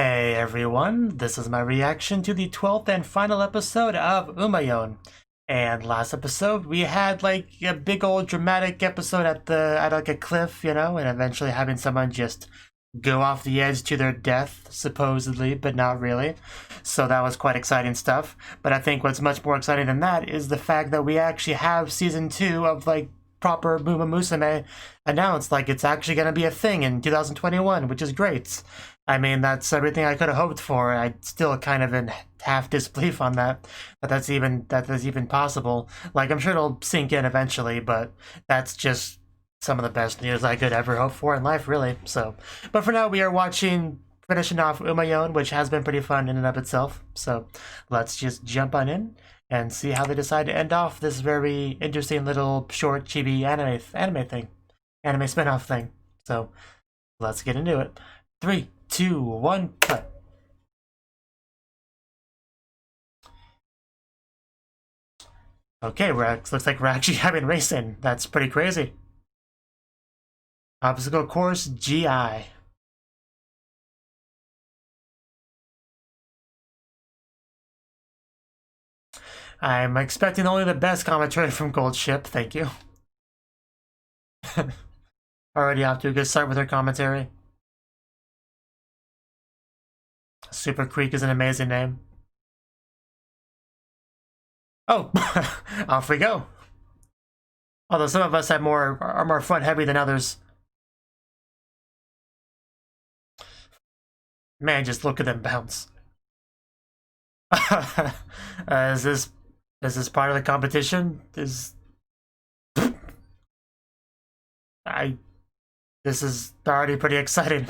Hey everyone, this is my reaction to the 12th and final episode of Umayon. And last episode we had like a big old dramatic episode at like a cliff, you know, and eventually having someone just go off the edge to their death, supposedly, but not really. So that was quite exciting stuff. But I think what's much more exciting than that is the fact that we actually have season 2 of like proper Buma Musume announced, like it's actually going to be a thing in 2021, which is great. I mean, that's everything I could have hoped for. I still kind of in half disbelief on that that's even possible. Like, I'm sure it'll sink in eventually, but that's just some of the best news I could ever hope for in life, really. So, but for now, we are finishing off Umayon, which has been pretty fun in and of itself. So let's just jump on in and see how they decide to end off this very interesting little short chibi anime spin-off thing. So let's get into it. 3, 2, 1, cut. Okay, looks like we're actually having racing. That's pretty crazy. Obstacle course GI. I'm expecting only the best commentary from Gold Ship, thank you. Already off to a good start with her commentary. Super Creek is an amazing name. Oh, off we go. Although some of us are more front heavy than others. Man, just look at them bounce. Is this part of the competition? This is already pretty exciting.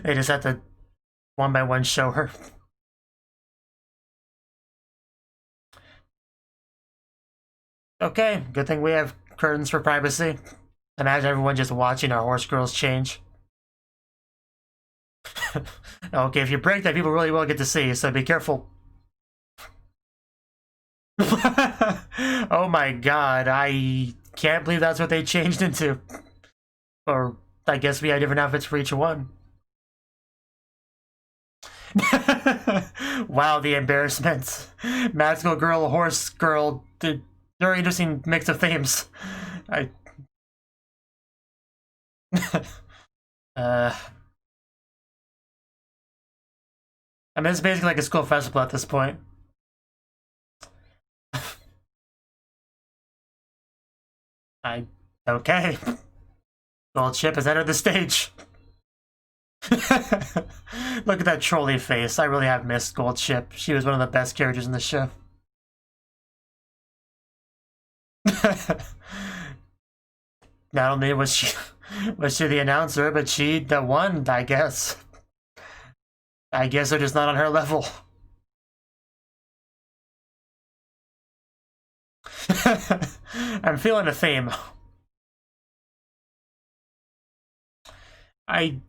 They just have to one by one show her. Okay, good thing we have curtains for privacy. Imagine everyone just watching our horse girls change. Okay, if you break that, people really will get to see, so be careful. Oh my god, I can't believe that's what they changed into. Or I guess we had different outfits for each one. Wow, the embarrassment. Magical girl, horse girl, very interesting mix of themes. I mean, it's basically like a school festival at this point. Okay. Gold Ship has entered the stage. Look at that trolley face. I really have missed Gold Ship. She was one of the best characters in the show. Not only was she the announcer, but she the one, I guess. I guess they're just not on her level. I'm feeling a theme. I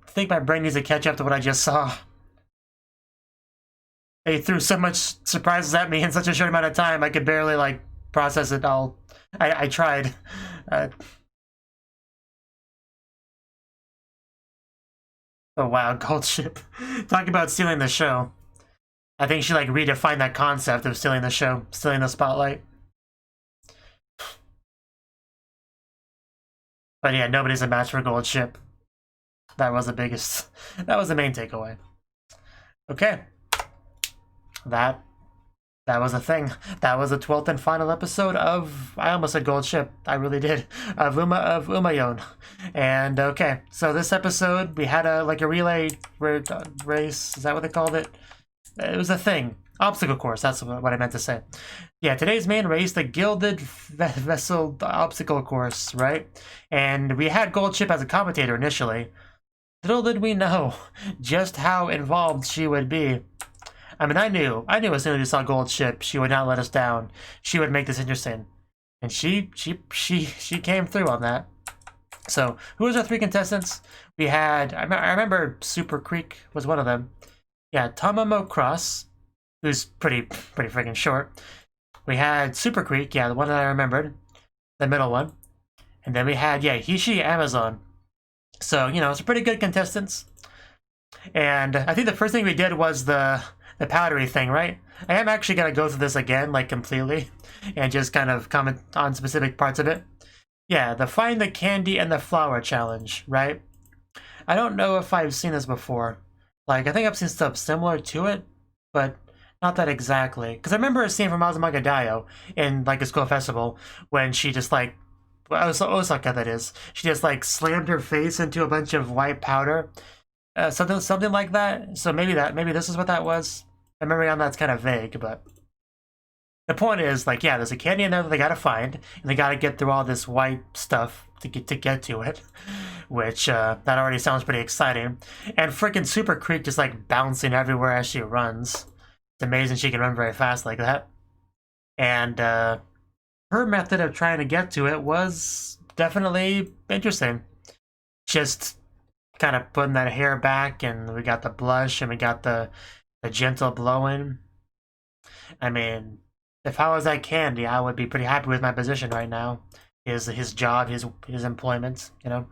think my brain needs to catch up to what I just saw. They threw so much surprises at me in such a short amount of time, I could barely, like, process it all. I tried. Oh wow, Gold Ship. Talk about stealing the show. I think she, like, redefined that concept of stealing the show, stealing the spotlight. But yeah, nobody's a match for Gold Ship. That was the main takeaway. Okay. That was a thing. That was the 12th and final episode of, I almost said Gold Ship, I really did, of Umayon. And okay, so this episode, we had a relay race, is that what they called it? It was a thing. Obstacle course, that's what I meant to say. Yeah, today's main race, the Gilded Vessel Obstacle Course, right? And we had Gold Ship as a commentator initially. Little did we know just how involved she would be. I mean, I knew as soon as we saw Gold Ship, she would not let us down. She would make this interesting. And she came through on that. So, who was our 3 contestants? We had, I remember Super Creek was one of them. Yeah, Tamamo Cross, who's pretty freaking short. We had Super Creek, yeah, the one that I remembered, the middle one. And then we had, yeah, Hishi Amazon. So, you know, it's a pretty good contestants. And I think the first thing we did was the powdery thing, right? I am actually going to go through this again, like, completely, and just kind of comment on specific parts of it. Yeah, the find the candy and the flower challenge, right? I don't know if I've seen this before. Like, I think I've seen stuff similar to it, but not that exactly. Because I remember a scene from Azumanga Daioh in, like, a school festival when she just, like, Osaka, that is. She just, like, slammed her face into a bunch of white powder. Something like that. So maybe this is what that was. My memory on that's kind of vague, but the point is, like, yeah, there's a candy in there that they gotta find, and they gotta get through all this white stuff to get to it, which that already sounds pretty exciting. And freaking Super Creek just like bouncing everywhere as she runs. It's amazing she can run very fast like that. And her method of trying to get to it was definitely interesting. Just kind of putting that hair back, and we got the blush, and we got the gentle blowing. I mean, if I was that candy, I would be pretty happy with my position right now. His job, his employment, you know.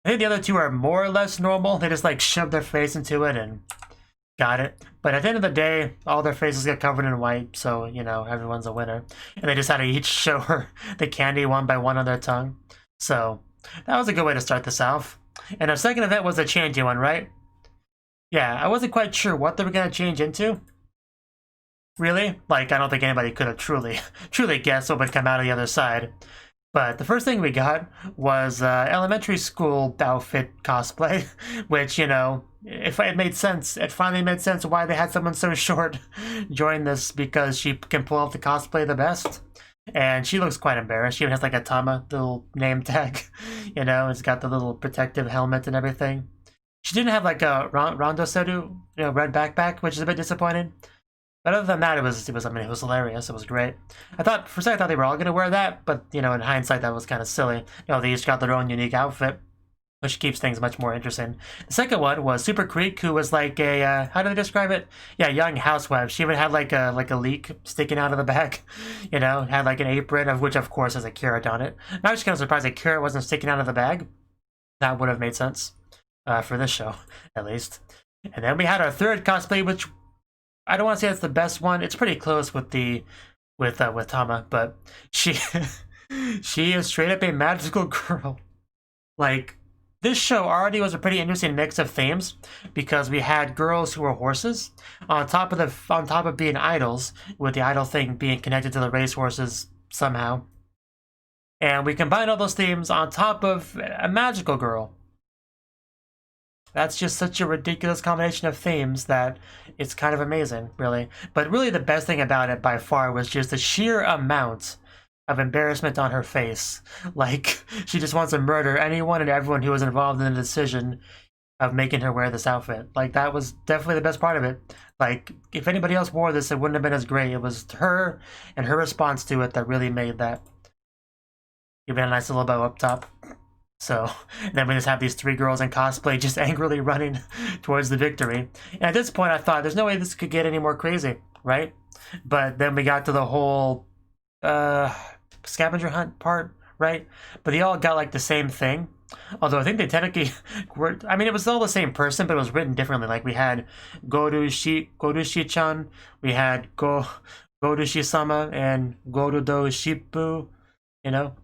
I think the other two are more or less normal. They just like shoved their face into it and got it. But at the end of the day, all their faces get covered in white, so, you know, everyone's a winner. And they just had to each show her the candy one by one on their tongue. So that was a good way to start this off. And our second event was the changing one, right? Yeah, I wasn't quite sure what they were going to change into. Really? Like, I don't think anybody could have truly guessed what would come out of the other side. But the first thing we got was elementary school outfit cosplay, which, you know, if it made sense, it finally made sense why they had someone so short join this, because she can pull off the cosplay the best. And she looks quite embarrassed. She even has like a Tama little name tag, you know, it's got the little protective helmet and everything. She didn't have like a Rondo Seru, you know, red backpack, which is a bit disappointing. But other than that, it was hilarious. It was great. For a second I thought they were all going to wear that, but, you know, in hindsight, that was kind of silly. You know, they each got their own unique outfit, which keeps things much more interesting. The second one was Super Creek, who was like a, how do they describe it? Yeah, young housewife. She even had like a leek sticking out of the back, you know, had like an apron, of which, of course, has a carrot on it. And I was kind of surprised a carrot wasn't sticking out of the bag. That would have made sense for this show, at least. And then we had our third cosplay, which I don't want to say it's the best one. It's pretty close with Tama, but she is straight up a magical girl. Like, this show already was a pretty interesting mix of themes, because we had girls who were horses on top of being idols, with the idol thing being connected to the racehorses somehow. And we combined all those themes on top of a magical girl. That's just such a ridiculous combination of themes that it's kind of amazing, really. But really the best thing about it by far was just the sheer amount of embarrassment on her face. Like, she just wants to murder anyone and everyone who was involved in the decision of making her wear this outfit. Like, that was definitely the best part of it. Like, if anybody else wore this, it wouldn't have been as great. It was her and her response to it that really made that. Give it a nice little bow up top. So, and then we just have these three girls in cosplay just angrily running towards the victory. And at this point, I thought, there's no way this could get any more crazy, right? But then we got to the whole scavenger hunt part, right? But they all got like the same thing. Although I think they technically were, I mean, it was all the same person, but it was written differently. Like, we had Gorushi-chan, we had Gorushi-sama, and Gorudo-shippu, you know?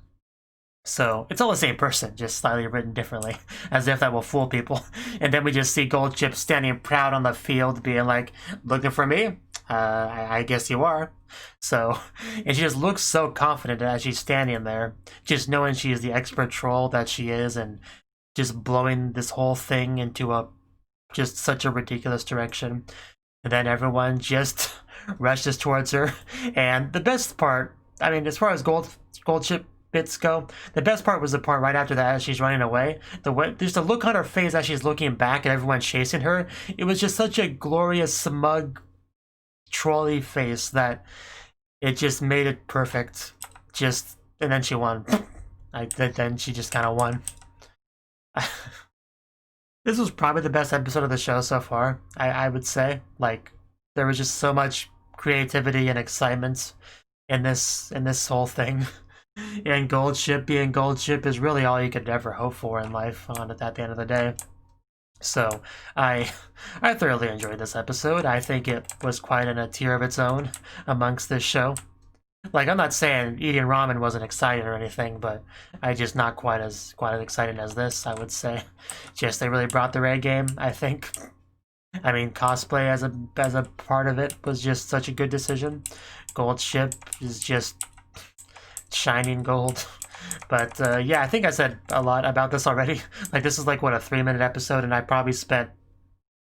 So it's all the same person, just slightly written differently, as if that will fool people. And then we just see Gold Chip standing proud on the field, being like, looking for me? I guess you are. So, and she just looks so confident as she's standing there, just knowing she is the expert troll that she is, and just blowing this whole thing into just such a ridiculous direction. And then everyone just rushes towards her. And the best part, I mean, as far as Gold Chip bits go, the best part was the part right after that as she's running away. There's the look on her face as she's looking back and everyone's chasing her. It was just such a glorious, smug, trolley face that it just made it perfect. And then she won. Then she just kind of won. This was probably the best episode of the show so far, I would say. Like, there was just so much creativity and excitement in this whole thing. And Gold Ship being Gold Ship is really all you could ever hope for in life at the end of the day. So, I thoroughly enjoyed this episode. I think it was quite in a tier of its own amongst this show. Like, I'm not saying eating ramen wasn't exciting or anything, but I just not quite as exciting as this, I would say. Just they really brought the right game, I think. I mean, cosplay as a part of it was just such a good decision. Gold Ship is just shining gold. But yeah, I think I said a lot about this already. Like, this is like, what, a 3-minute episode, and I probably spent,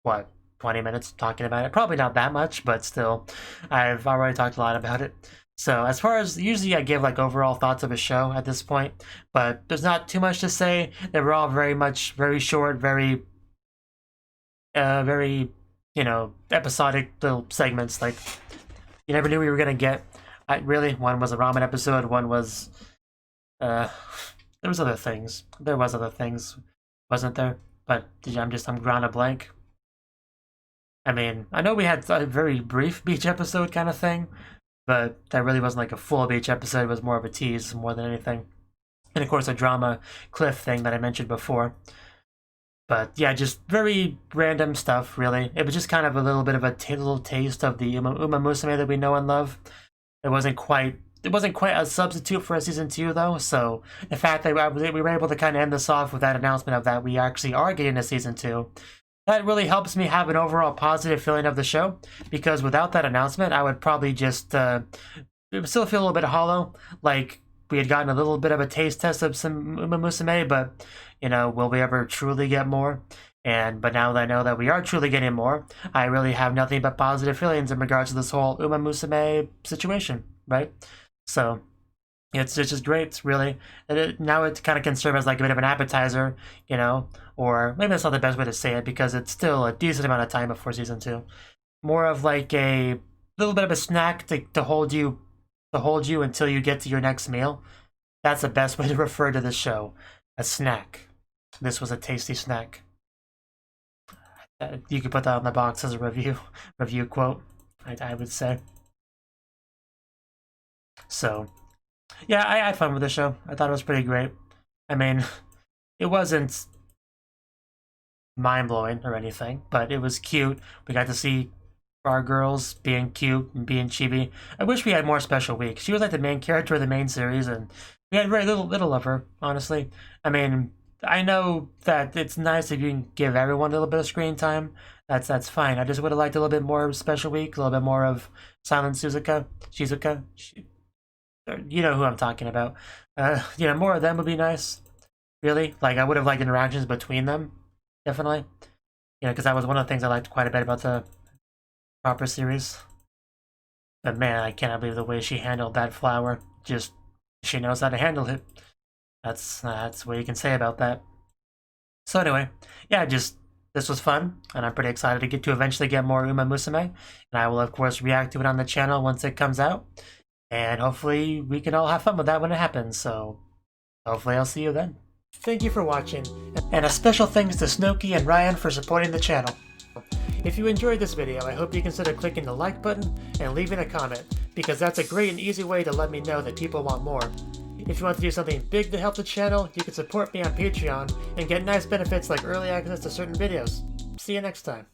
what, 20 minutes talking about it? Probably not that much, but still, I've already talked a lot about it. So as far as, usually I give like overall thoughts of a show at this point, but there's not too much to say. They were all very short, very, you know, episodic little segments. Like, you never knew we were gonna get. Really, one was a ramen episode, one was, there was other things. There was other things, wasn't there? But I'm drawing a blank. I mean, I know we had a very brief beach episode kind of thing, but that really wasn't like a full beach episode. It was more of a tease more than anything. And of course, a drama cliff thing that I mentioned before. But yeah, just very random stuff, really. It was just kind of a little bit of a little taste of the Uma Musume that we know and love. It wasn't quite a substitute for a season 2, though. So the fact that we were able to kind of end this off with that announcement of that we actually are getting a season 2, that really helps me have an overall positive feeling of the show. Because without that announcement, I would probably just it would still feel a little bit hollow. Like we had gotten a little bit of a taste test of some Uma Musume, but you know, will we ever truly get more? But now that I know that we are truly getting more, I really have nothing but positive feelings in regards to this whole Uma Musume situation, right? So it's just great, really. Now it kind of can serve as like a bit of an appetizer, you know, or maybe that's not the best way to say it because it's still a decent amount of time before season 2. More of like a little bit of a snack to hold you until you get to your next meal. That's the best way to refer to this show. A snack. This was a tasty snack. You could put that on the box as a review quote, I would say. So, yeah, I had fun with the show. I thought it was pretty great. I mean, it wasn't mind-blowing or anything, but it was cute. We got to see our girls being cute and being chibi. I wish we had more special weeks. She was like the main character of the main series, and we had very little of her, honestly. I mean, I know that it's nice if you can give everyone a little bit of screen time. That's fine. I just would have liked a little bit more special week, a little bit more of Silent Shizuka. You know who I'm talking about. You know, more of them would be nice. Really, like I would have liked interactions between them, definitely. You know, because that was one of the things I liked quite a bit about the proper series. But man, I cannot believe the way she handled that flower. Just she knows how to handle it. That's what you can say about that. So anyway, yeah, this was fun, and I'm pretty excited to eventually get more Uma Musume, and I will of course react to it on the channel once it comes out, and hopefully we can all have fun with that when it happens. So hopefully I'll see you then. Thank you for watching, and a special thanks to Cnouki and Ryan for supporting the channel. If you enjoyed this video, I hope you consider clicking the like button and leaving a comment, because that's a great and easy way to let me know that people want more. If you want to do something big to help the channel, you can support me on Patreon and get nice benefits like early access to certain videos. See you next time.